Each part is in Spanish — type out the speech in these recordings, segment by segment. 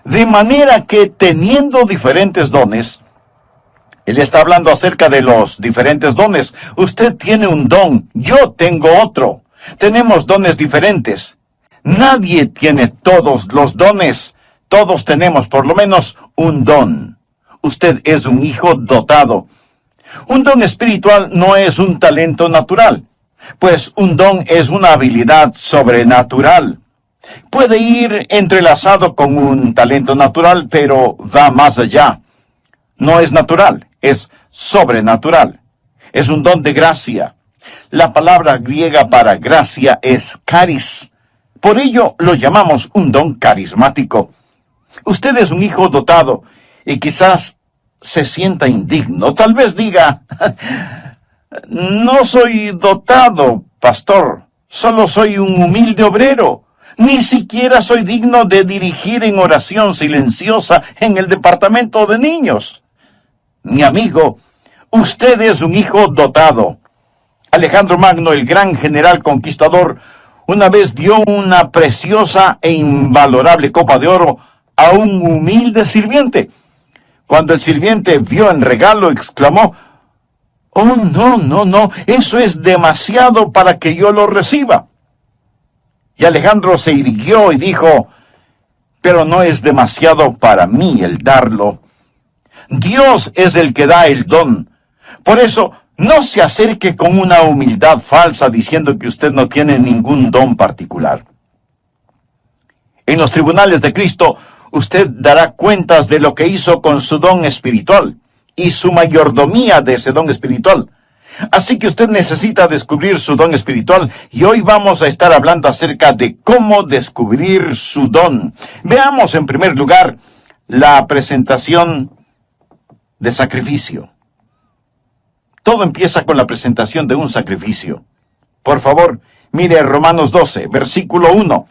De manera que teniendo diferentes dones, él está hablando acerca de los diferentes dones. Usted tiene un don, yo tengo otro. Tenemos dones diferentes. Nadie tiene todos los dones. Todos tenemos por lo menos un don. Usted es un hijo dotado. Un don espiritual no es un talento natural, pues un don es una habilidad sobrenatural. Puede ir entrelazado con un talento natural, pero va más allá. No es natural, es sobrenatural. Es un don de gracia. La palabra griega para gracia es charis. Por ello lo llamamos un don carismático. Usted es un hijo dotado y quizás se sienta indigno. Tal vez diga, no soy dotado, pastor, solo soy un humilde obrero. Ni siquiera soy digno de dirigir en oración silenciosa en el departamento de niños. Mi amigo, usted es un hijo dotado. Alejandro Magno, el gran general conquistador, una vez dio una preciosa e invalorable copa de oro a un humilde sirviente. Cuando el sirviente vio el regalo, exclamó, «Oh, no, eso es demasiado para que yo lo reciba». Y Alejandro se irguió y dijo, «Pero no es demasiado para mí el darlo. Dios es el que da el don. Por eso, no se acerque con una humildad falsa diciendo que usted no tiene ningún don particular. En los tribunales de Cristo, usted dará cuentas de lo que hizo con su don espiritual y su mayordomía de ese don espiritual. Así que usted necesita descubrir su don espiritual y hoy vamos a estar hablando acerca de cómo descubrir su don. Veamos en primer lugar la presentación de sacrificio. Todo empieza con la presentación de un sacrificio. Por favor, mire Romanos 12, versículo 1.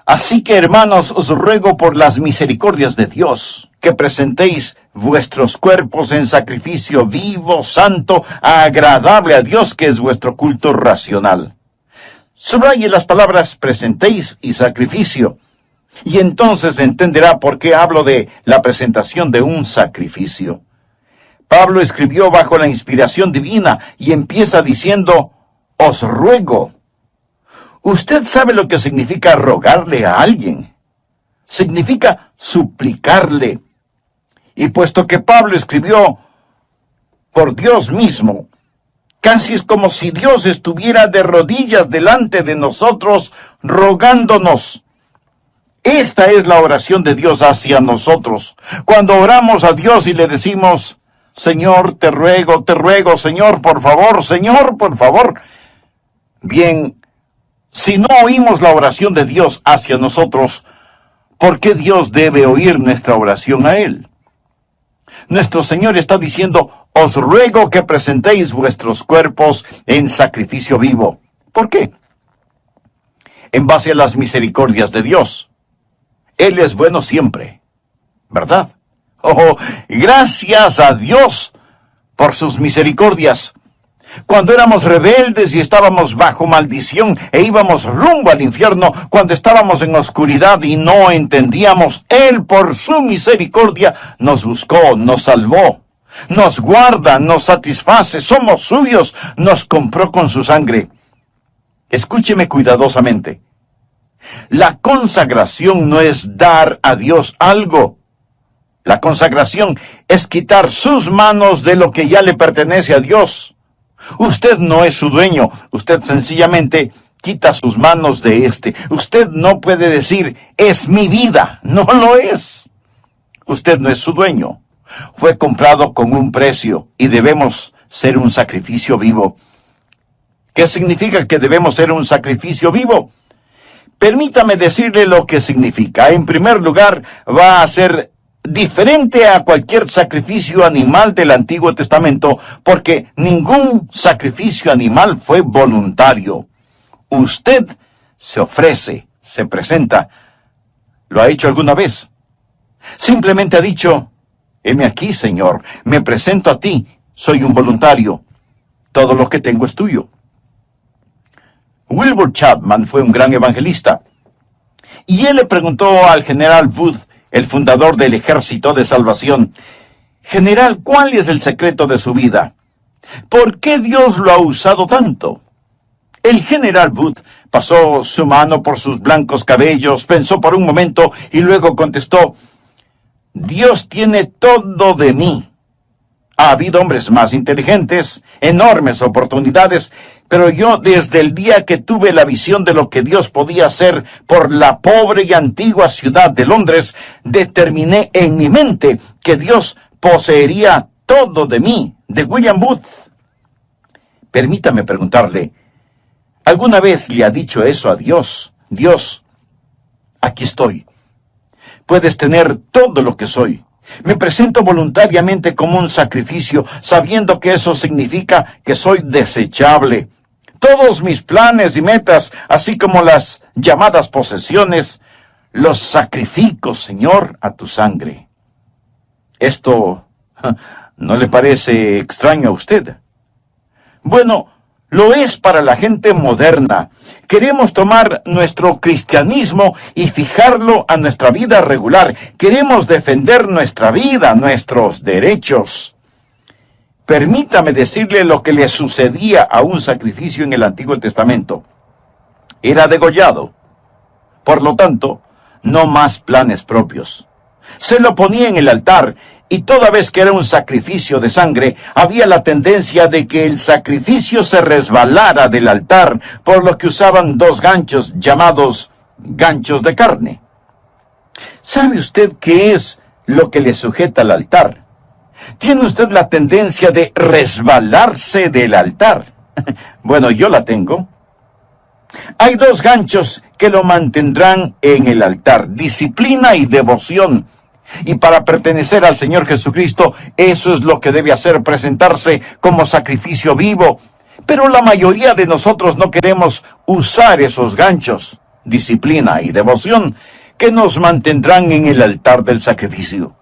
Así que, hermanos, os ruego por las misericordias de Dios, que presentéis vuestros cuerpos en sacrificio vivo, santo, agradable a Dios, que es vuestro culto racional. Subraye las palabras presentéis y sacrificio, y entonces entenderá por qué hablo de la presentación de un sacrificio. Pablo escribió bajo la inspiración divina y empieza diciendo, os ruego. Usted sabe lo que significa rogarle a alguien. Significa suplicarle. Y puesto que Pablo escribió por Dios mismo, casi es como si Dios estuviera de rodillas delante de nosotros, rogándonos. Esta es la oración de Dios hacia nosotros. Cuando oramos a Dios y le decimos, Señor, te ruego, Señor, por favor. Bien, si no oímos la oración de Dios hacia nosotros, ¿por qué Dios debe oír nuestra oración a Él? Nuestro Señor está diciendo, os ruego que presentéis vuestros cuerpos en sacrificio vivo. ¿Por qué? En base a las misericordias de Dios. Él es bueno siempre, ¿verdad? Oh, gracias a Dios por sus misericordias. Cuando éramos rebeldes y estábamos bajo maldición e íbamos rumbo al infierno, cuando estábamos en oscuridad y no entendíamos, Él por su misericordia nos buscó, nos salvó, nos guarda, nos satisface, somos suyos, nos compró con su sangre. Escúcheme cuidadosamente. La consagración no es dar a Dios algo. La consagración es quitar sus manos de lo que ya le pertenece a Dios. Usted no es su dueño, usted sencillamente quita sus manos de éste. Usted no puede decir, es mi vida, no lo es. Usted no es su dueño. Fue comprado con un precio y debemos ser un sacrificio vivo. ¿Qué significa que debemos ser un sacrificio vivo? Permítame decirle lo que significa. En primer lugar, va a ser diferente a cualquier sacrificio animal del Antiguo Testamento, porque ningún sacrificio animal fue voluntario. Usted se ofrece, se presenta. ¿Lo ha hecho alguna vez? Simplemente ha dicho, heme aquí, Señor, me presento a ti, soy un voluntario. Todo lo que tengo es tuyo. Wilbur Chapman fue un gran evangelista, y él le preguntó al general Booth, el fundador del Ejército de Salvación. General, ¿cuál es el secreto de su vida? ¿Por qué Dios lo ha usado tanto? El general Booth pasó su mano por sus blancos cabellos, pensó por un momento y luego contestó: Dios tiene todo de mí. Ha habido hombres más inteligentes, enormes oportunidades, pero yo desde el día que tuve la visión de lo que Dios podía hacer por la pobre y antigua ciudad de Londres, determiné en mi mente que Dios poseería todo de mí, de William Booth. Permítame preguntarle, ¿alguna vez le ha dicho eso a Dios? Dios, aquí estoy. Puedes tener todo lo que soy. Me presento voluntariamente como un sacrificio, sabiendo que eso significa que soy desechable. Todos mis planes y metas, así como las llamadas posesiones, los sacrifico, Señor, a tu sangre. ¿Esto no le parece extraño a usted? Bueno, lo es para la gente moderna. Queremos tomar nuestro cristianismo y fijarlo a nuestra vida regular. Queremos defender nuestra vida, nuestros derechos. Permítame decirle lo que le sucedía a un sacrificio en el Antiguo Testamento. Era degollado. Por lo tanto, no más planes propios. Se lo ponía en el altar, y toda vez que era un sacrificio de sangre, había la tendencia de que el sacrificio se resbalara del altar, por lo que usaban dos ganchos llamados ganchos de carne. ¿Sabe usted qué es lo que le sujeta al altar? ¿Tiene usted la tendencia de resbalarse del altar? Bueno, yo la tengo. Hay dos ganchos que lo mantendrán en el altar: disciplina y devoción. Y para pertenecer al Señor Jesucristo, eso es lo que debe hacer, presentarse como sacrificio vivo. Pero la mayoría de nosotros no queremos usar esos ganchos, disciplina y devoción, que nos mantendrán en el altar del sacrificio.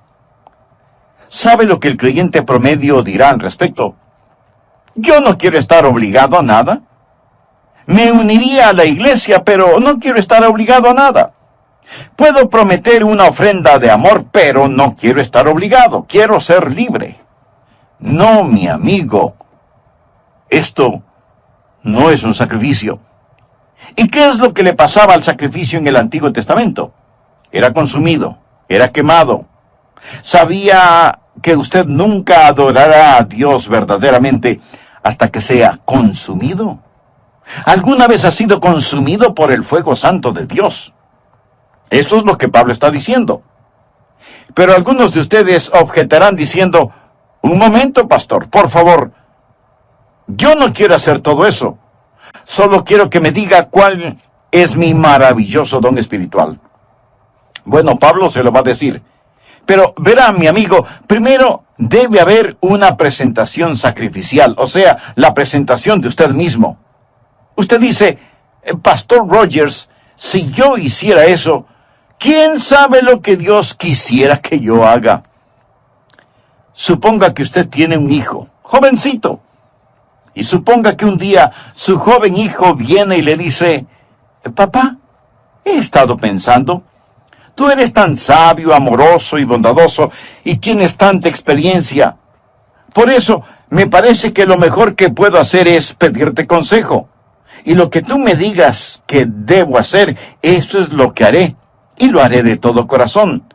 ¿Sabe lo que el creyente promedio dirá al respecto? Yo no quiero estar obligado a nada. Me uniría a la iglesia, pero no quiero estar obligado a nada. Puedo prometer una ofrenda de amor, pero no quiero estar obligado. Quiero ser libre. No, mi amigo. Esto no es un sacrificio. ¿Y qué es lo que le pasaba al sacrificio en el Antiguo Testamento? Era consumido, era quemado. ¿Sabía que usted nunca adorará a Dios verdaderamente hasta que sea consumido? ¿Alguna vez ha sido consumido por el fuego santo de Dios? Eso es lo que Pablo está diciendo. Pero algunos de ustedes objetarán diciendo: un momento, pastor, por favor, yo no quiero hacer todo eso. Solo quiero que me diga cuál es mi maravilloso don espiritual. Bueno, Pablo se lo va a decir. Pero verá, mi amigo, primero debe haber una presentación sacrificial, o sea, la presentación de usted mismo. Usted dice: Pastor Rogers, si yo hiciera eso, ¿quién sabe lo que Dios quisiera que yo haga? Suponga que usted tiene un hijo, jovencito, y suponga que un día su joven hijo viene y le dice: Papá, he estado pensando, tú eres tan sabio, amoroso y bondadoso, y tienes tanta experiencia. Por eso, me parece que lo mejor que puedo hacer es pedirte consejo. Y lo que tú me digas que debo hacer, eso es lo que haré. Y lo haré de todo corazón.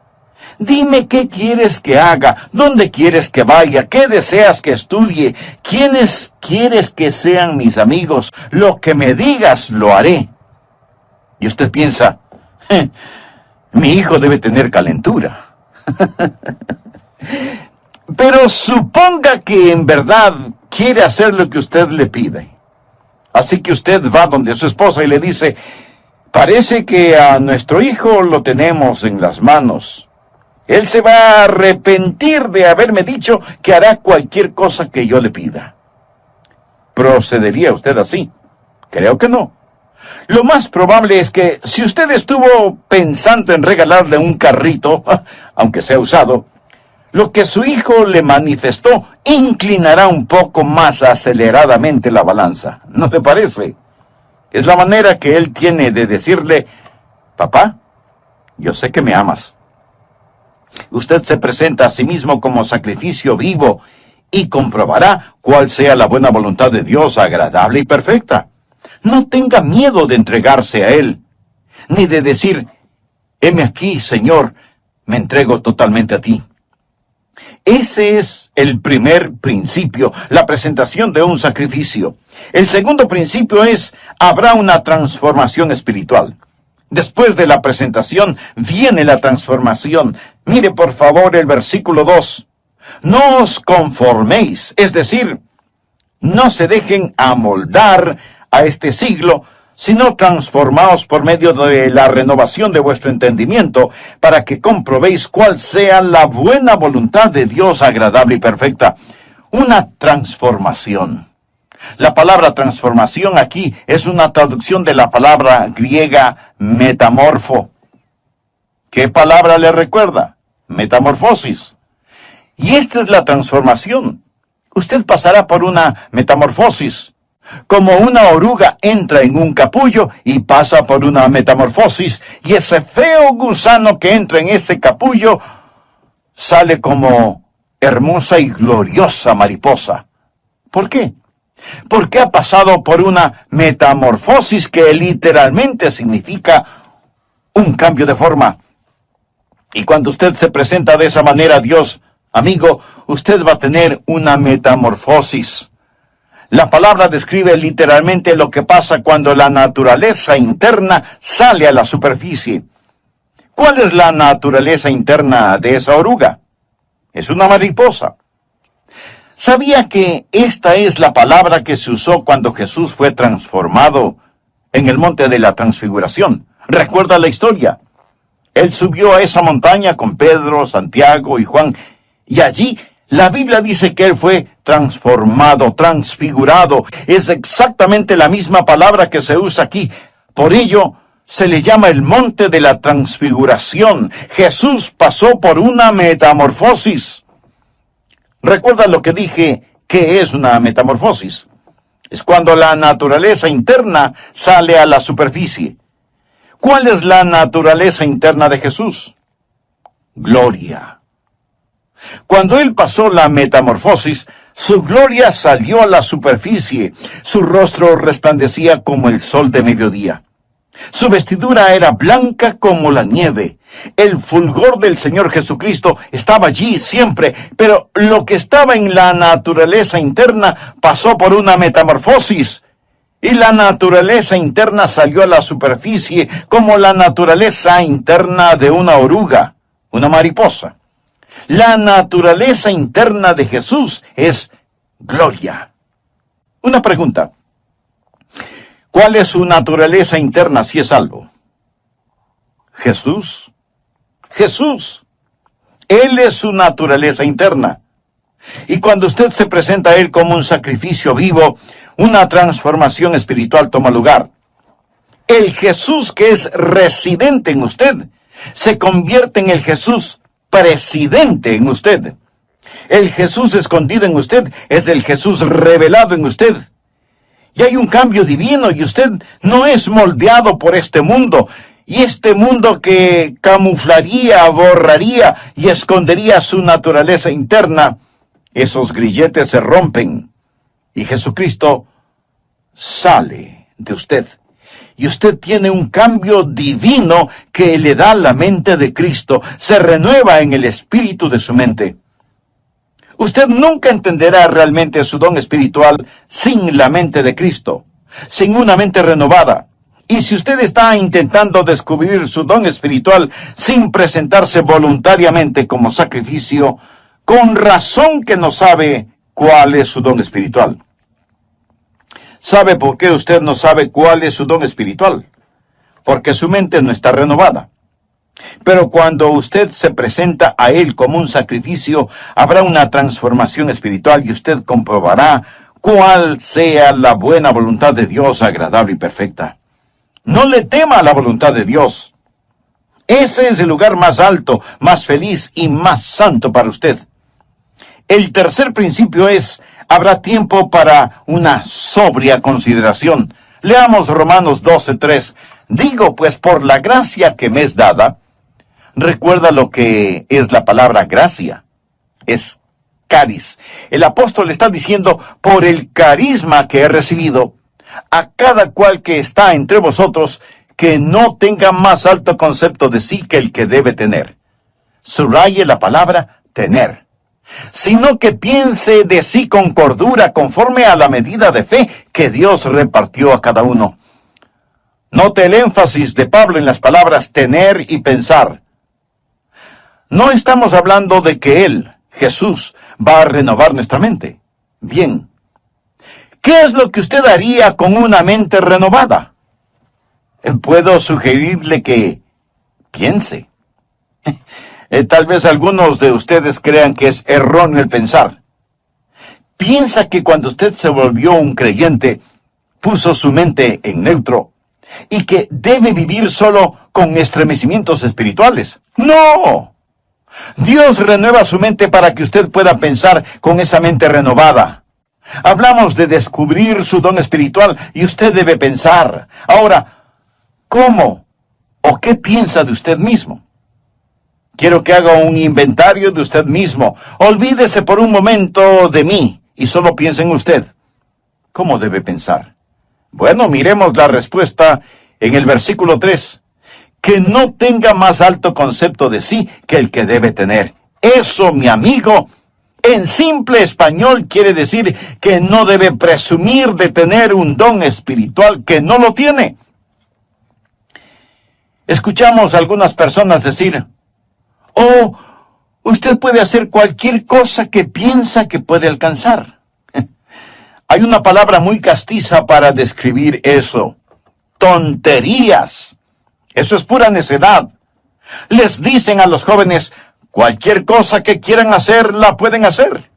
Dime qué quieres que haga, dónde quieres que vaya, qué deseas que estudie, quiénes quieres que sean mis amigos. Lo que me digas, lo haré. Y usted piensa: mi hijo debe tener calentura. Pero suponga que en verdad quiere hacer lo que usted le pide. Así que usted va donde su esposa y le dice: parece que a nuestro hijo lo tenemos en las manos. Él se va a arrepentir de haberme dicho que hará cualquier cosa que yo le pida. ¿Procedería usted así? Creo que no. Lo más probable es que si usted estuvo pensando en regalarle un carrito, aunque sea usado, lo que su hijo le manifestó inclinará un poco más aceleradamente la balanza. ¿No le parece? Es la manera que él tiene de decirle: papá, yo sé que me amas. Usted se presenta a sí mismo como sacrificio vivo y comprobará cuál sea la buena voluntad de Dios, agradable y perfecta. No tenga miedo de entregarse a Él, ni de decir, heme aquí, Señor, me entrego totalmente a ti. Ese es el primer principio, la presentación de un sacrificio. El segundo principio es, habrá una transformación espiritual. Después de la presentación viene la transformación. Mire por favor el versículo 2. No os conforméis, es decir, no se dejen amoldar a este siglo, sino transformaos por medio de la renovación de vuestro entendimiento, para que comprobéis cuál sea la buena voluntad de Dios, agradable y perfecta. Una transformación. La palabra transformación aquí es una traducción de la palabra griega metamorfo. ¿Qué palabra le recuerda? Metamorfosis. Y esta es la transformación. Usted pasará por una metamorfosis. Como una oruga entra en un capullo y pasa por una metamorfosis, y ese feo gusano que entra en ese capullo sale como hermosa y gloriosa mariposa. ¿Por qué? Porque ha pasado por una metamorfosis que literalmente significa un cambio de forma. Y cuando usted se presenta de esa manera a Dios, amigo, usted va a tener una metamorfosis. La palabra describe literalmente lo que pasa cuando la naturaleza interna sale a la superficie. ¿Cuál es la naturaleza interna de esa oruga? Es una mariposa. ¿Sabía que esta es la palabra que se usó cuando Jesús fue transformado en el monte de la transfiguración? ¿Recuerda la historia? Él subió a esa montaña con Pedro, Santiago y Juan, y allí la Biblia dice que él fue transformado, transfigurado. Es exactamente la misma palabra que se usa aquí. Por ello, se le llama el monte de la transfiguración. Jesús pasó por una metamorfosis. ¿Recuerda lo que dije? ¿Qué es una metamorfosis? Es cuando la naturaleza interna sale a la superficie. ¿Cuál es la naturaleza interna de Jesús? Gloria. Cuando Él pasó la metamorfosis, su gloria salió a la superficie. Su rostro resplandecía como el sol de mediodía. Su vestidura era blanca como la nieve. El fulgor del Señor Jesucristo estaba allí siempre, pero lo que estaba en la naturaleza interna pasó por una metamorfosis. Y la naturaleza interna salió a la superficie como la naturaleza interna de una oruga, una mariposa. La naturaleza interna de Jesús es gloria. Una pregunta. ¿Cuál es su naturaleza interna si es salvo? Jesús. Jesús. Él es su naturaleza interna. Y cuando usted se presenta a Él como un sacrificio vivo, una transformación espiritual toma lugar. El Jesús que es residente en usted se convierte en el Jesús presidente en usted. El Jesús escondido en usted es el Jesús revelado en usted. Y hay un cambio divino y usted no es moldeado por este mundo. Y este mundo que camuflaría, borraría y escondería su naturaleza interna, esos grilletes se rompen. Y Jesucristo sale de usted. Y usted tiene un cambio divino que le da la mente de Cristo. Se renueva en el espíritu de su mente. Usted nunca entenderá realmente su don espiritual sin la mente de Cristo, sin una mente renovada. Y si usted está intentando descubrir su don espiritual sin presentarse voluntariamente como sacrificio, con razón que no sabe cuál es su don espiritual. ¿Sabe por qué usted no sabe cuál es su don espiritual? Porque su mente no está renovada. Pero cuando usted se presenta a Él como un sacrificio, habrá una transformación espiritual y usted comprobará cuál sea la buena voluntad de Dios, agradable y perfecta. No le tema a la voluntad de Dios. Ese es el lugar más alto, más feliz y más santo para usted. El tercer principio es, habrá tiempo para una sobria consideración. Leamos Romanos 12:3. Digo, pues, por la gracia que me es dada, recuerda lo que es la palabra gracia. Es cariz. El apóstol está diciendo, por el carisma que he recibido, a cada cual que está entre vosotros, que no tenga más alto concepto de sí que el que debe tener. Subraye la palabra tener. Sino que piense de sí con cordura, conforme a la medida de fe que Dios repartió a cada uno. Note el énfasis de Pablo en las palabras tener y pensar. No estamos hablando de que Él, Jesús, va a renovar nuestra mente. Bien. ¿Qué es lo que usted haría con una mente renovada? Puedo sugerirle que piense. Tal vez algunos de ustedes crean que es erróneo el pensar. Piensa que cuando usted se volvió un creyente, puso su mente en neutro, y que debe vivir solo con estremecimientos espirituales. ¡No! Dios renueva su mente para que usted pueda pensar con esa mente renovada. Hablamos de descubrir su don espiritual y usted debe pensar. Ahora, ¿cómo o qué piensa de usted mismo? Quiero que haga un inventario de usted mismo. Olvídese por un momento de mí y solo piense en usted. ¿Cómo debe pensar? Bueno, miremos la respuesta en el versículo 3. Que no tenga más alto concepto de sí que el que debe tener. Eso, mi amigo, en simple español quiere decir que no debe presumir de tener un don espiritual que no lo tiene. Escuchamos a algunas personas decir, oh, usted puede hacer cualquier cosa que piensa que puede alcanzar. Hay una palabra muy castiza para describir eso. Tonterías. Eso es pura necedad. Les dicen a los jóvenes, cualquier cosa que quieran hacer, la pueden hacer.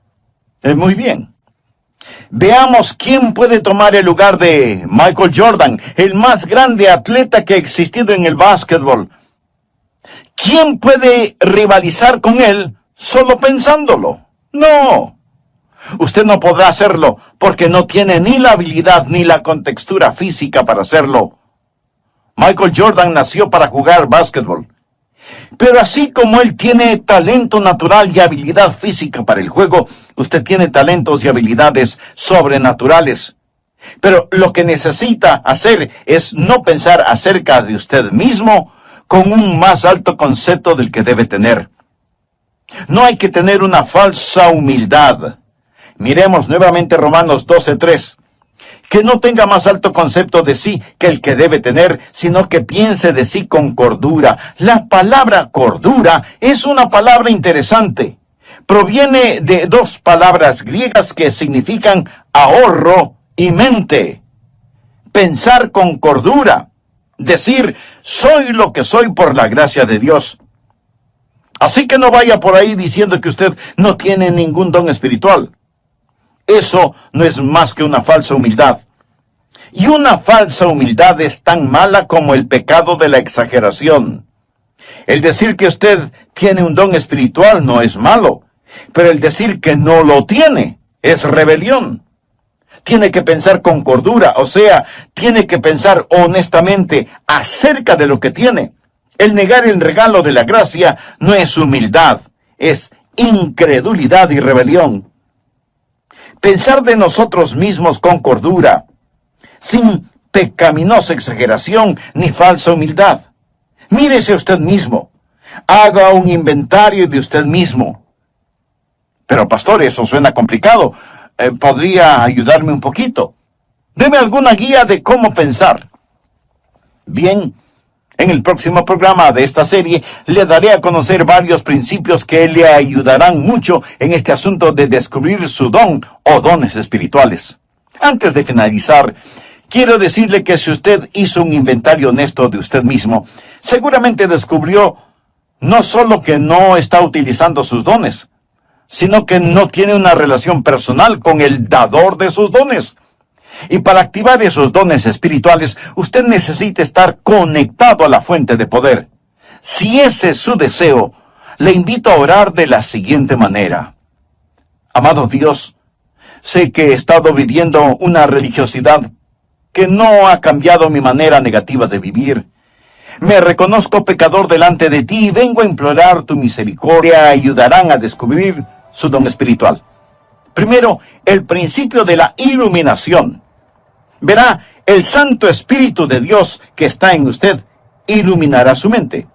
Muy bien. Veamos quién puede tomar el lugar de Michael Jordan, el más grande atleta que ha existido en el básquetbol. ¿Quién puede rivalizar con él solo pensándolo? No. Usted no podrá hacerlo porque no tiene ni la habilidad ni la contextura física para hacerlo. Michael Jordan nació para jugar básquetbol. Pero así como él tiene talento natural y habilidad física para el juego, usted tiene talentos y habilidades sobrenaturales. Pero lo que necesita hacer es no pensar acerca de usted mismo con un más alto concepto del que debe tener. No hay que tener una falsa humildad. Miremos nuevamente Romanos 12:3. Que no tenga más alto concepto de sí que el que debe tener, sino que piense de sí con cordura. La palabra cordura es una palabra interesante. Proviene de dos palabras griegas que significan ahorro y mente. Pensar con cordura. Decir, soy lo que soy por la gracia de Dios. Así que no vaya por ahí diciendo que usted no tiene ningún don espiritual. Eso no es más que una falsa humildad. Y una falsa humildad es tan mala como el pecado de la exageración. El decir que usted tiene un don espiritual no es malo, pero el decir que no lo tiene es rebelión. Tiene que pensar con cordura, o sea, tiene que pensar honestamente acerca de lo que tiene. El negar el regalo de la gracia no es humildad, es incredulidad y rebelión. Pensar de nosotros mismos con cordura, sin pecaminosa exageración ni falsa humildad. Mírese usted mismo. Haga un inventario de usted mismo. Pero pastor, eso suena complicado. ¿Podría ayudarme un poquito? Deme alguna guía de cómo pensar. Bien, en el próximo programa de esta serie le daré a conocer varios principios que le ayudarán mucho en este asunto de descubrir su don o dones espirituales. Antes de finalizar, quiero decirle que si usted hizo un inventario honesto de usted mismo, seguramente descubrió no solo que no está utilizando sus dones, sino que no tiene una relación personal con el dador de sus dones. Y para activar esos dones espirituales, usted necesita estar conectado a la fuente de poder. Si ese es su deseo, le invito a orar de la siguiente manera. Amado Dios, sé que he estado viviendo una religiosidad que no ha cambiado mi manera negativa de vivir. Me reconozco pecador delante de ti y vengo a implorar tu misericordia. Ayudarán a descubrir su don espiritual. Primero, el principio de la iluminación. Verá, el Santo Espíritu de Dios que está en usted iluminará su mente.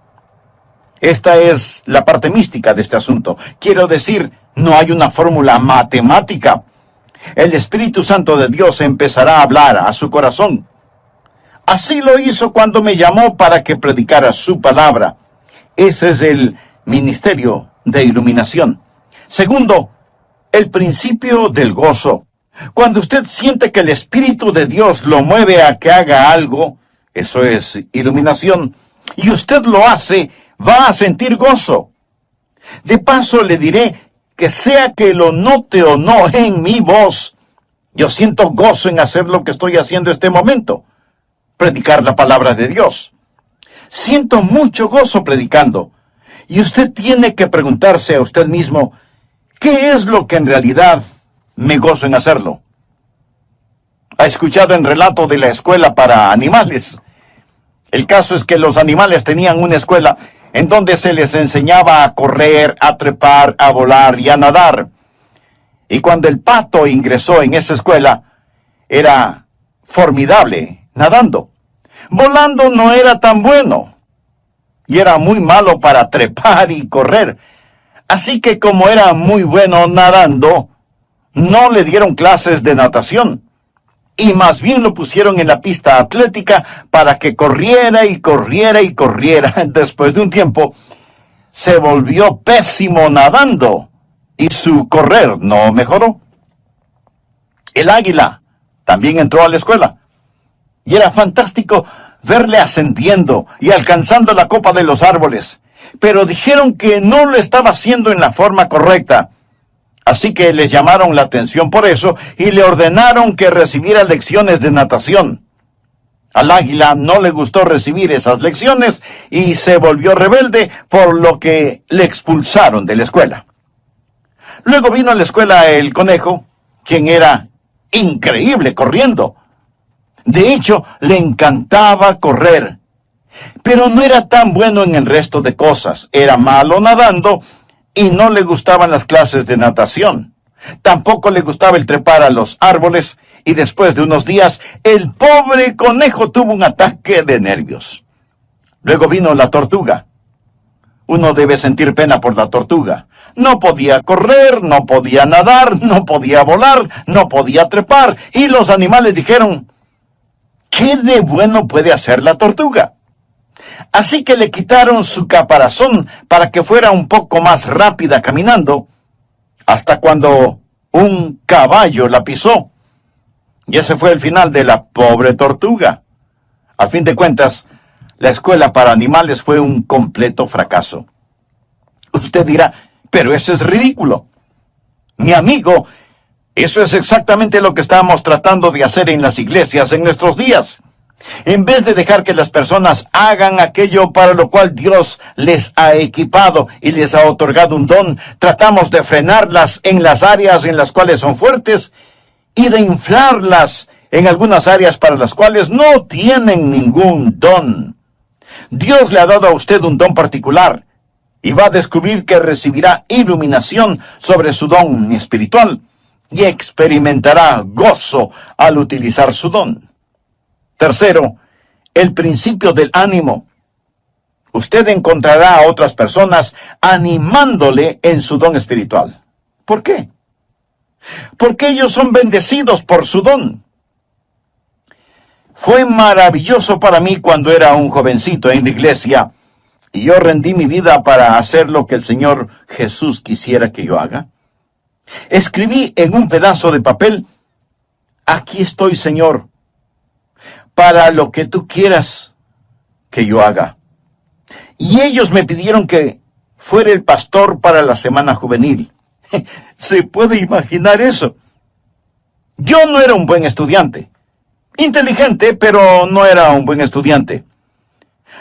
Esta es la parte mística de este asunto. Quiero decir, no hay una fórmula matemática. El Espíritu Santo de Dios empezará a hablar a su corazón. Así lo hizo cuando me llamó para que predicara su palabra. Ese es el ministerio de iluminación. Segundo, el principio del gozo. Cuando usted siente que el Espíritu de Dios lo mueve a que haga algo, eso es iluminación, y usted lo hace, va a sentir gozo. De paso le diré que sea que lo note o no en mi voz, yo siento gozo en hacer lo que estoy haciendo este momento, predicar la palabra de Dios. Siento mucho gozo predicando, y usted tiene que preguntarse a usted mismo, ¿qué es lo que en realidad me gozo en hacerlo? ¿Ha escuchado el relato de la escuela para animales? El caso es que los animales tenían una escuela en donde se les enseñaba a correr, a trepar, a volar y a nadar. Y cuando el pato ingresó en esa escuela, era formidable nadando. Volando no era tan bueno, y era muy malo para trepar y correr. Así que como era muy bueno nadando, no le dieron clases de natación, y más bien lo pusieron en la pista atlética para que corriera y corriera y corriera. Después de un tiempo, se volvió pésimo nadando, y su correr no mejoró. El águila también entró a la escuela, y era fantástico verle ascendiendo y alcanzando la copa de los árboles. Pero dijeron que no lo estaba haciendo en la forma correcta. Así que le llamaron la atención por eso y le ordenaron que recibiera lecciones de natación. Al águila no le gustó recibir esas lecciones y se volvió rebelde, por lo que le expulsaron de la escuela. Luego vino a la escuela el conejo, quien era increíble corriendo. De hecho, le encantaba correr, pero no era tan bueno en el resto de cosas. Era malo nadando y no le gustaban las clases de natación. Tampoco le gustaba el trepar a los árboles, y después de unos días, el pobre conejo tuvo un ataque de nervios. Luego vino la tortuga. Uno debe sentir pena por la tortuga. No podía correr, no podía nadar, no podía volar, no podía trepar, y los animales dijeron, ¿qué de bueno puede hacer la tortuga? Así que le quitaron su caparazón para que fuera un poco más rápida caminando, hasta cuando un caballo la pisó. Y ese fue el final de la pobre tortuga. A fin de cuentas, la escuela para animales fue un completo fracaso. Usted dirá, pero eso es ridículo. Mi amigo, eso es exactamente lo que estamos tratando de hacer en las iglesias en nuestros días. En vez de dejar que las personas hagan aquello para lo cual Dios les ha equipado y les ha otorgado un don, tratamos de frenarlas en las áreas en las cuales son fuertes y de inflarlas en algunas áreas para las cuales no tienen ningún don. Dios le ha dado a usted un don particular y va a descubrir que recibirá iluminación sobre su don espiritual y experimentará gozo al utilizar su don. Tercero, el principio del ánimo. Usted encontrará a otras personas animándole en su don espiritual. ¿Por qué? Porque ellos son bendecidos por su don. Fue maravilloso para mí cuando era un jovencito en la iglesia y yo rendí mi vida para hacer lo que el Señor Jesús quisiera que yo haga. Escribí en un pedazo de papel, aquí estoy, Señor, para lo que tú quieras que yo haga. Y ellos me pidieron que fuera el pastor para la semana juvenil. ¿Se puede imaginar eso? Yo no era un buen estudiante. Inteligente, pero no era un buen estudiante.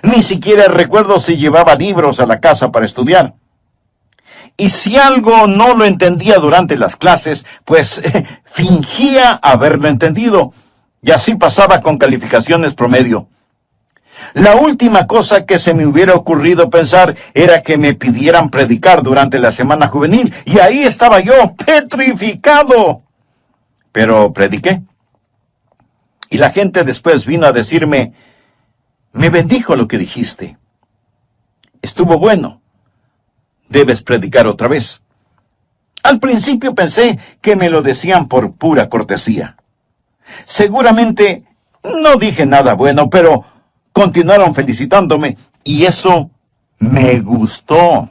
Ni siquiera recuerdo si llevaba libros a la casa para estudiar. Y si algo no lo entendía durante las clases, pues fingía haberlo entendido. Y así pasaba con calificaciones promedio. La última cosa que se me hubiera ocurrido pensar era que me pidieran predicar durante la semana juvenil, y ahí estaba yo, petrificado. Pero prediqué. Y la gente después vino a decirme, me bendijo lo que dijiste. Estuvo bueno. Debes predicar otra vez. Al principio pensé que me lo decían por pura cortesía. Seguramente no dije nada bueno, pero continuaron felicitándome y eso me gustó.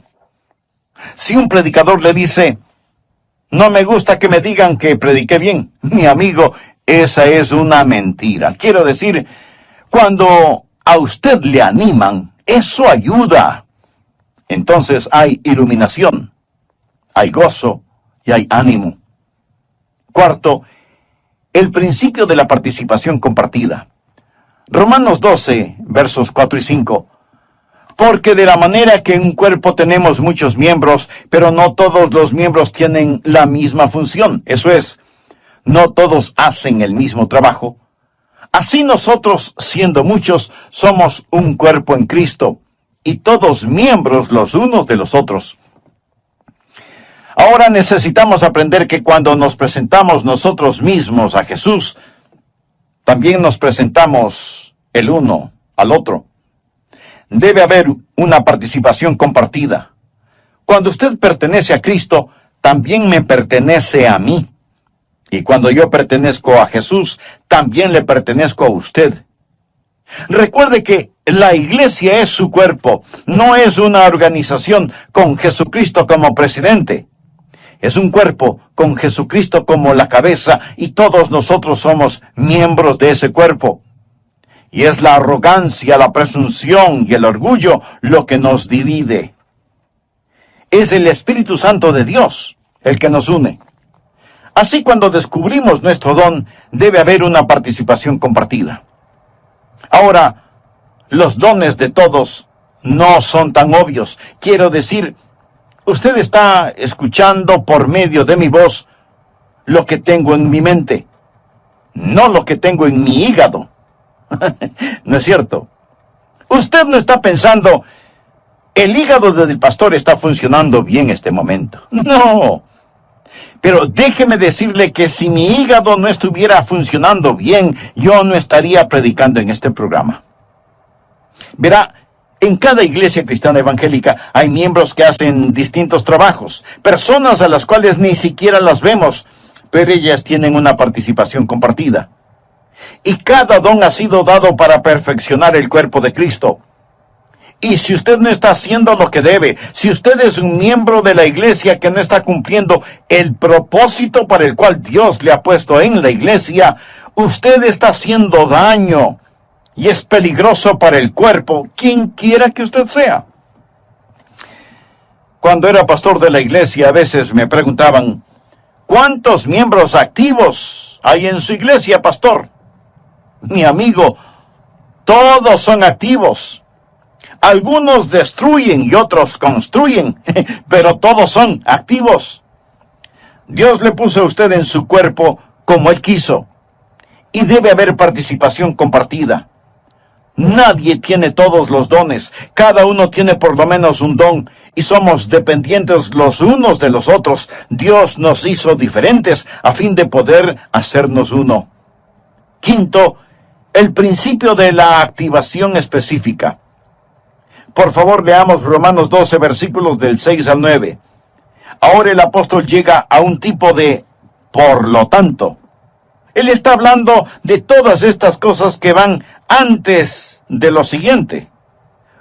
Si un predicador le dice, no me gusta que me digan que prediqué bien, mi amigo, esa es una mentira. Quiero decir, cuando a usted le animan, eso ayuda. Entonces hay iluminación, hay gozo y hay ánimo. Cuarto, el principio de la participación compartida. Romanos 12, versos 4 y 5. Porque de la manera que en un cuerpo tenemos muchos miembros, pero no todos los miembros tienen la misma función. Eso es, no todos hacen el mismo trabajo. Así nosotros, siendo muchos, somos un cuerpo en Cristo, y todos miembros los unos de los otros. Ahora necesitamos aprender que cuando nos presentamos nosotros mismos a Jesús, también nos presentamos el uno al otro. Debe haber una participación compartida. Cuando usted pertenece a Cristo, también me pertenece a mí. Y cuando yo pertenezco a Jesús, también le pertenezco a usted. Recuerde que la iglesia es su cuerpo, no es una organización con Jesucristo como presidente. Es un cuerpo con Jesucristo como la cabeza y todos nosotros somos miembros de ese cuerpo. Y es la arrogancia, la presunción y el orgullo lo que nos divide. Es el Espíritu Santo de Dios el que nos une. Así cuando descubrimos nuestro don, debe haber una participación compartida. Ahora, los dones de todos no son tan obvios. Quiero decir, usted está escuchando por medio de mi voz lo que tengo en mi mente, no lo que tengo en mi hígado. ¿No es cierto? Usted no está pensando, el hígado del pastor está funcionando bien este momento. No. Pero déjeme decirle que si mi hígado no estuviera funcionando bien, yo no estaría predicando en este programa. Verá, en cada iglesia cristiana evangélica hay miembros que hacen distintos trabajos, personas a las cuales ni siquiera las vemos, pero ellas tienen una participación compartida. Y cada don ha sido dado para perfeccionar el cuerpo de Cristo. Y si usted no está haciendo lo que debe, si usted es un miembro de la iglesia que no está cumpliendo el propósito para el cual Dios le ha puesto en la iglesia, usted está haciendo daño y es peligroso para el cuerpo, quien quiera que usted sea. Cuando era pastor de la iglesia, a veces me preguntaban, ¿cuántos miembros activos hay en su iglesia, pastor? Mi amigo, todos son activos. Algunos destruyen y otros construyen, pero todos son activos. Dios le puso a usted en su cuerpo como Él quiso, y debe haber participación compartida. Nadie tiene todos los dones, cada uno tiene por lo menos un don, y somos dependientes los unos de los otros. Dios nos hizo diferentes a fin de poder hacernos uno. Quinto, el principio de la activación específica. Por favor, leamos Romanos 12, versículos del 6 al 9. Ahora el apóstol llega a un tipo de por lo tanto. Él está hablando de todas estas cosas que van antes de lo siguiente.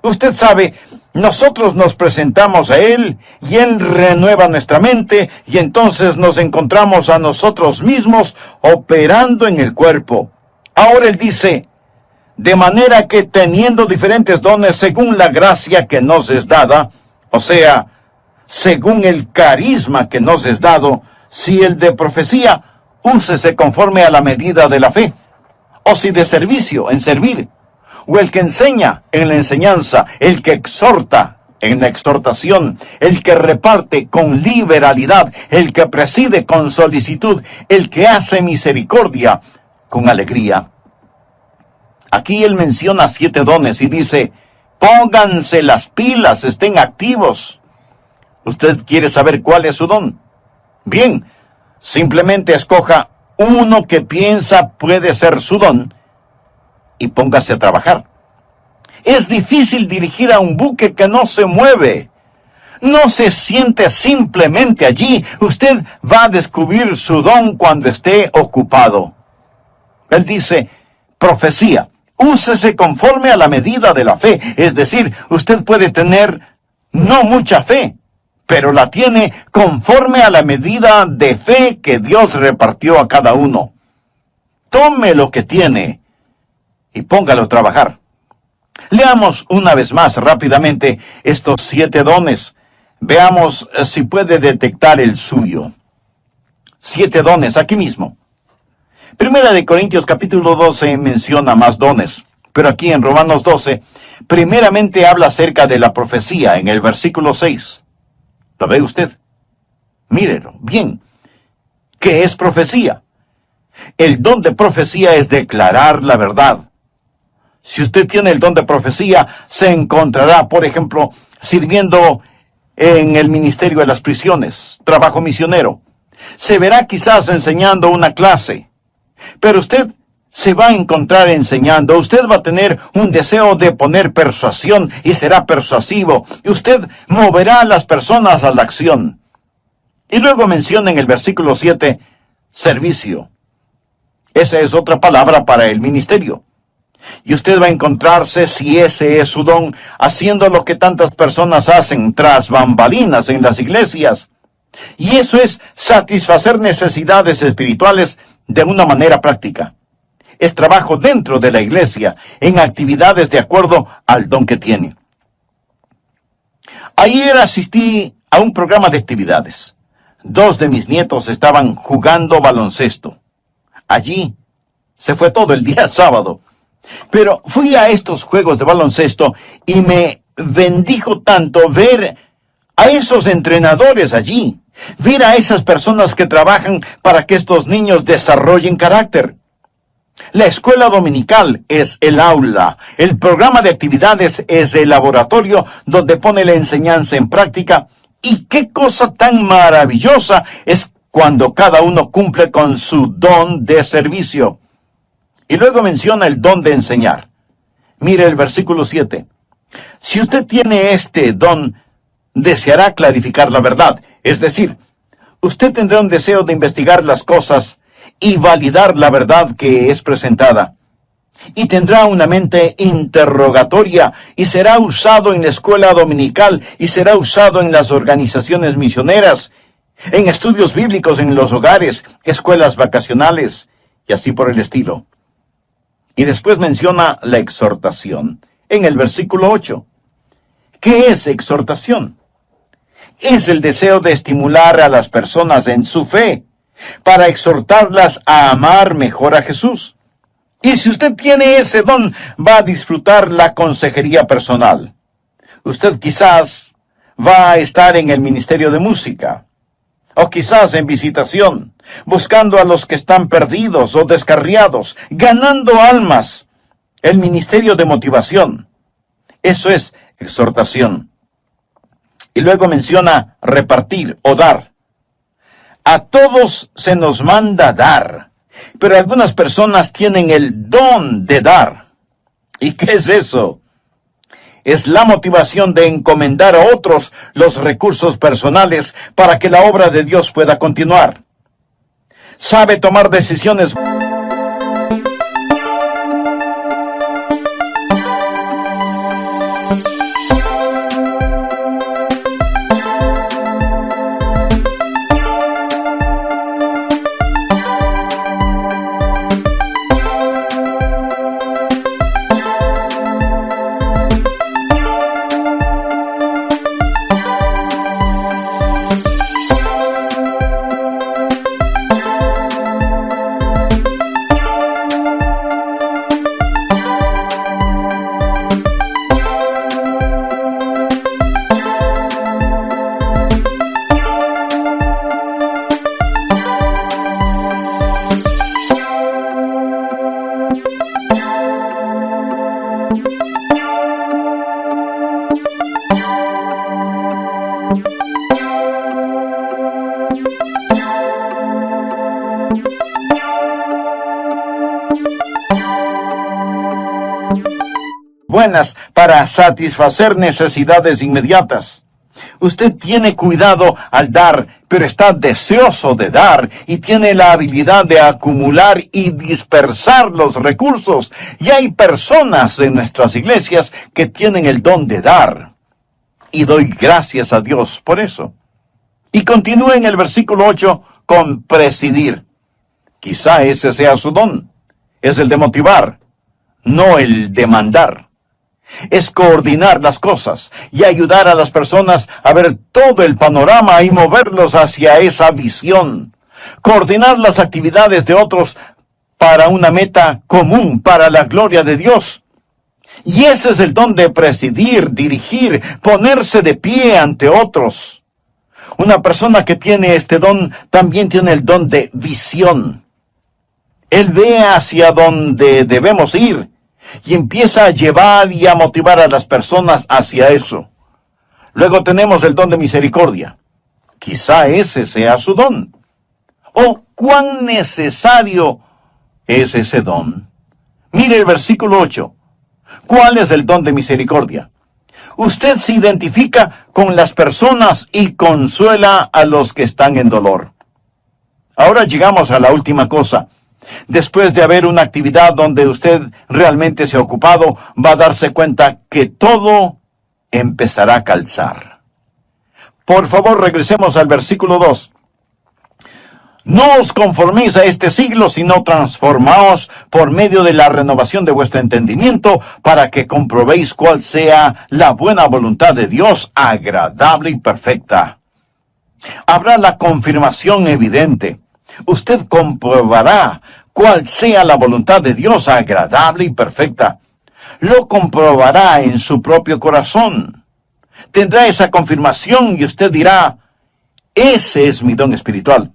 Usted sabe, nosotros nos presentamos a Él y Él renueva nuestra mente y entonces nos encontramos a nosotros mismos operando en el cuerpo. Ahora Él dice, de manera que teniendo diferentes dones según la gracia que nos es dada, o sea, según el carisma que nos es dado, si el de profecía, úsese conforme a la medida de la fe, o si de servicio, en servir, o el que enseña, en la enseñanza, el que exhorta, en la exhortación, el que reparte con liberalidad, el que preside con solicitud, el que hace misericordia con alegría. Aquí él menciona 7 dones y dice, pónganse las pilas, estén activos. ¿Usted quiere saber cuál es su don? Bien, simplemente escoja uno que piensa puede ser su don y póngase a trabajar. Es difícil dirigir a un buque que no se mueve. No se siente simplemente allí. Usted va a descubrir su don cuando esté ocupado. Él dice, profecía, úsese conforme a la medida de la fe. Es decir, usted puede tener no mucha fe, pero la tiene conforme a la medida de fe que Dios repartió a cada uno. Tome lo que tiene y póngalo a trabajar. Leamos una vez más rápidamente estos 7 dones. Veamos si puede detectar el suyo. 7 dones, aquí mismo. Primera de Corintios capítulo 12 menciona más dones, pero aquí en Romanos 12, primeramente habla acerca de la profecía en el versículo 6. ¿Lo ve usted? Mírelo, bien. ¿Qué es profecía? El don de profecía es declarar la verdad. Si usted tiene el don de profecía, se encontrará, por ejemplo, sirviendo en el ministerio de las prisiones, trabajo misionero. Se verá quizás enseñando una clase, pero usted se va a encontrar enseñando. Usted va a tener un deseo de poner persuasión y será persuasivo. Y usted moverá a las personas a la acción. Y luego menciona en el versículo 7, servicio. Esa es otra palabra para el ministerio. Y usted va a encontrarse, si ese es su don, haciendo lo que tantas personas hacen tras bambalinas en las iglesias. Y eso es satisfacer necesidades espirituales de una manera práctica. Es trabajo dentro de la iglesia, en actividades de acuerdo al don que tiene. Ayer asistí a un programa de actividades. 2 de mis nietos estaban jugando baloncesto. Allí se fue todo el día sábado. Pero fui a estos juegos de baloncesto y me bendijo tanto ver a esos entrenadores allí, ver a esas personas que trabajan para que estos niños desarrollen carácter. La escuela dominical es el aula, el programa de actividades es el laboratorio donde pone la enseñanza en práctica, y qué cosa tan maravillosa es cuando cada uno cumple con su don de servicio. Y luego menciona el don de enseñar. Mire el versículo 7. Si usted tiene este don, deseará clarificar la verdad. Es decir, usted tendrá un deseo de investigar las cosas y validar la verdad que es presentada. Y tendrá una mente interrogatoria y será usado en la escuela dominical y será usado en las organizaciones misioneras, en estudios bíblicos en los hogares, escuelas vacacionales y así por el estilo. Y después menciona la exhortación en el versículo 8. ¿Qué es exhortación? Es el deseo de estimular a las personas en su fe, para exhortarlas a amar mejor a Jesús. Y si usted tiene ese don, va a disfrutar la consejería personal. Usted quizás va a estar en el ministerio de música, o quizás en visitación, buscando a los que están perdidos o descarriados, ganando almas. El ministerio de motivación. Eso es exhortación. Y luego menciona repartir o dar. A todos se nos manda dar, pero algunas personas tienen el don de dar. ¿Y qué es eso? Es la motivación de encomendar a otros los recursos personales para que la obra de Dios pueda continuar. Sabe tomar decisiones. buenas para satisfacer necesidades inmediatas. Usted tiene cuidado al dar, pero está deseoso de dar y tiene la habilidad de acumular y dispersar los recursos. Y hay personas en nuestras iglesias que tienen el don de dar. Y doy gracias a Dios por eso. Y continúa en el versículo 8 con presidir. Quizá ese sea su don. Es el de motivar, no el de mandar. Es coordinar las cosas y ayudar a las personas a ver todo el panorama y moverlos hacia esa visión. Coordinar las actividades de otros para una meta común, para la gloria de Dios. Y ese es el don de presidir, dirigir, ponerse de pie ante otros. Una persona que tiene este don también tiene el don de visión. Él ve hacia donde debemos ir y empieza a llevar y a motivar a las personas hacia eso. Luego tenemos el don de misericordia. Quizá ese sea su don. ¿O cuán necesario es ese don? Mire el versículo 8. ¿Cuál es el don de misericordia? Usted se identifica con las personas y consuela a los que están en dolor. Ahora llegamos a la última cosa. Después de haber una actividad donde usted realmente se ha ocupado, va a darse cuenta que todo empezará a calzar. Por favor, regresemos al versículo 2. No os conforméis a este siglo, sino transformaos por medio de la renovación de vuestro entendimiento, para que comprobéis cuál sea la buena voluntad de Dios, agradable y perfecta. Habrá la confirmación evidente. Usted comprobará cuál sea la voluntad de Dios, agradable y perfecta. Lo comprobará en su propio corazón. Tendrá esa confirmación y usted dirá, ese es mi don espiritual.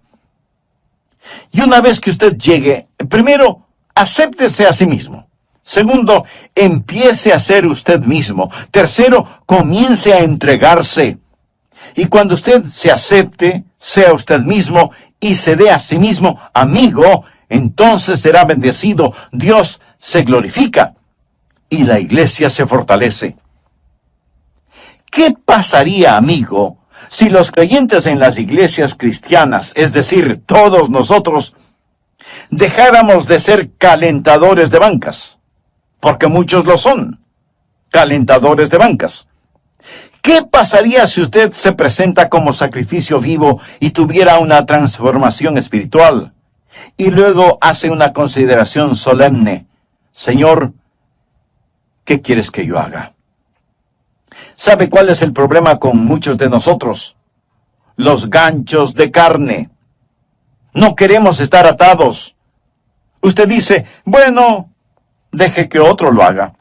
Y una vez que usted llegue, primero, acéptese a sí mismo. Segundo, empiece a ser usted mismo. Tercero, comience a entregarse. Y cuando usted se acepte, sea usted mismo y se dé a sí mismo amigo, entonces será bendecido, Dios se glorifica y la iglesia se fortalece. ¿Qué pasaría, amigo, si los creyentes en las iglesias cristianas, es decir, todos nosotros, dejáramos de ser calentadores de bancas? Porque muchos lo son, calentadores de bancas. ¿Qué pasaría si usted se presenta como sacrificio vivo y tuviera una transformación espiritual? Y luego hace una consideración solemne. Señor, ¿qué quieres que yo haga? ¿Sabe cuál es el problema con muchos de nosotros? Los ganchos de carne. No queremos estar atados. Usted dice, bueno, deje que otro lo haga.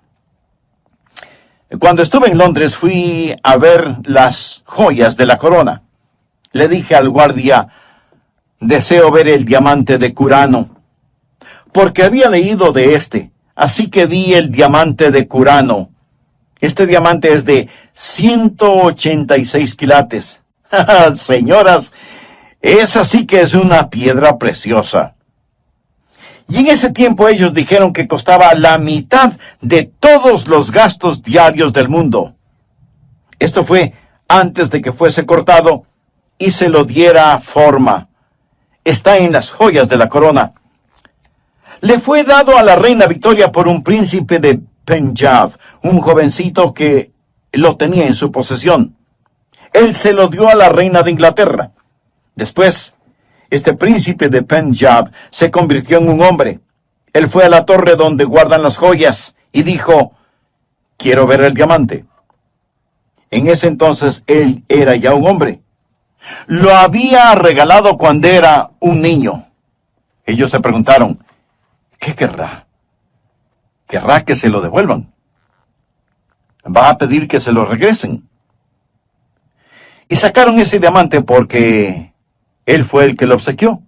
Cuando estuve en Londres fui a ver las joyas de la corona. Le dije al guardia, deseo ver el diamante de Curano, porque había leído de este, así que vi el diamante de Curano. Este diamante es de 186 quilates. Señoras, esa sí que es una piedra preciosa. Y en ese tiempo ellos dijeron que costaba la mitad de todos los gastos diarios del mundo. Esto fue antes de que fuese cortado y se lo diera forma. Está en las joyas de la corona. Le fue dado a la reina Victoria por un príncipe de Punjab, un jovencito que lo tenía en su posesión. Él se lo dio a la reina de Inglaterra. Después, este príncipe de Punjab se convirtió en un hombre. Él fue a la torre donde guardan las joyas y dijo, quiero ver el diamante. En ese entonces él era ya un hombre. Lo había regalado cuando era un niño. Ellos se preguntaron, ¿qué querrá? ¿Querrá que se lo devuelvan? ¿Va a pedir que se lo regresen? Y sacaron ese diamante porque él fue el que lo obsequió.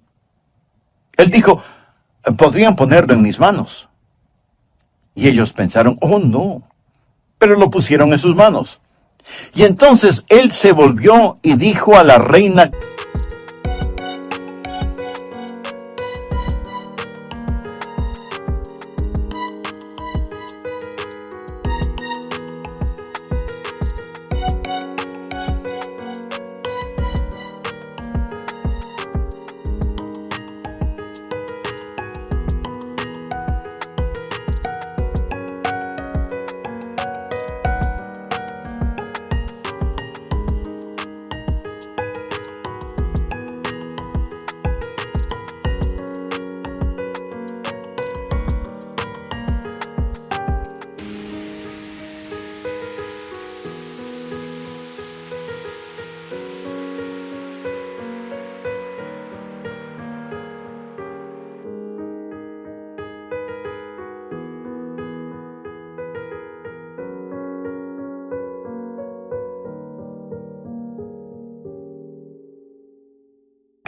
Él dijo, podrían ponerlo en mis manos. Y ellos pensaron, oh no, pero lo pusieron en sus manos. Y entonces él se volvió y dijo a la reina,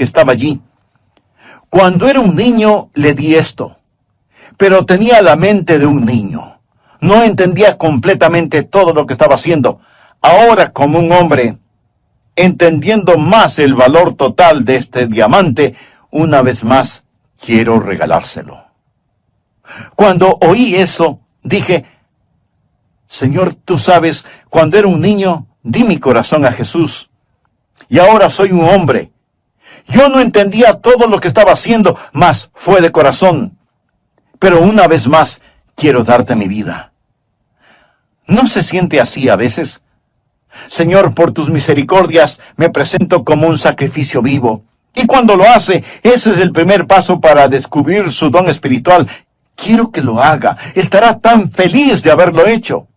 que estaba allí. Cuando era un niño le di esto, pero tenía la mente de un niño. No entendía completamente todo lo que estaba haciendo. Ahora, como un hombre, entendiendo más el valor total de este diamante, una vez más quiero regalárselo. Cuando oí eso, dije, Señor, tú sabes, cuando era un niño, di mi corazón a Jesús. Y ahora soy un hombre. Yo no entendía todo lo que estaba haciendo, mas fue de corazón. Pero una vez más, quiero darte mi vida. ¿No se siente así a veces? Señor, por tus misericordias, me presento como un sacrificio vivo. Y cuando lo hace, ese es el primer paso para descubrir su don espiritual. Quiero que lo haga. Estará tan feliz de haberlo hecho.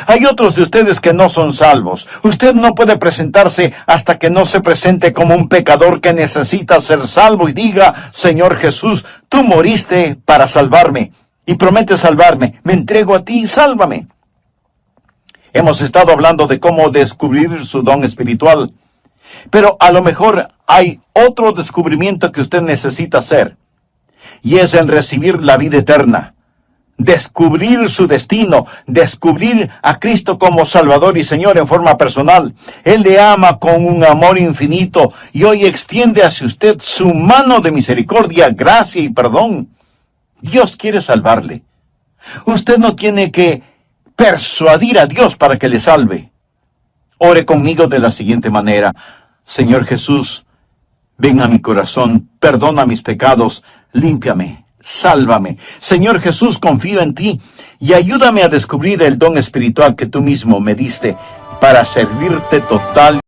Hay otros de ustedes que no son salvos. Usted no puede presentarse hasta que no se presente como un pecador que necesita ser salvo y diga, Señor Jesús, tú moriste para salvarme y prometes salvarme. Me entrego a ti y sálvame. Hemos estado hablando de cómo descubrir su don espiritual, pero a lo mejor hay otro descubrimiento que usted necesita hacer, y es el recibir la vida eterna. Descubrir su destino, descubrir a Cristo como Salvador y Señor en forma personal. Él le ama con un amor infinito y hoy extiende hacia usted su mano de misericordia, gracia y perdón. Dios quiere salvarle. Usted no tiene que persuadir a Dios para que le salve. Ore conmigo de la siguiente manera. Señor Jesús, ven a mi corazón, perdona mis pecados, límpiame. Sálvame. Señor Jesús, confío en ti y ayúdame a descubrir el don espiritual que tú mismo me diste para servirte total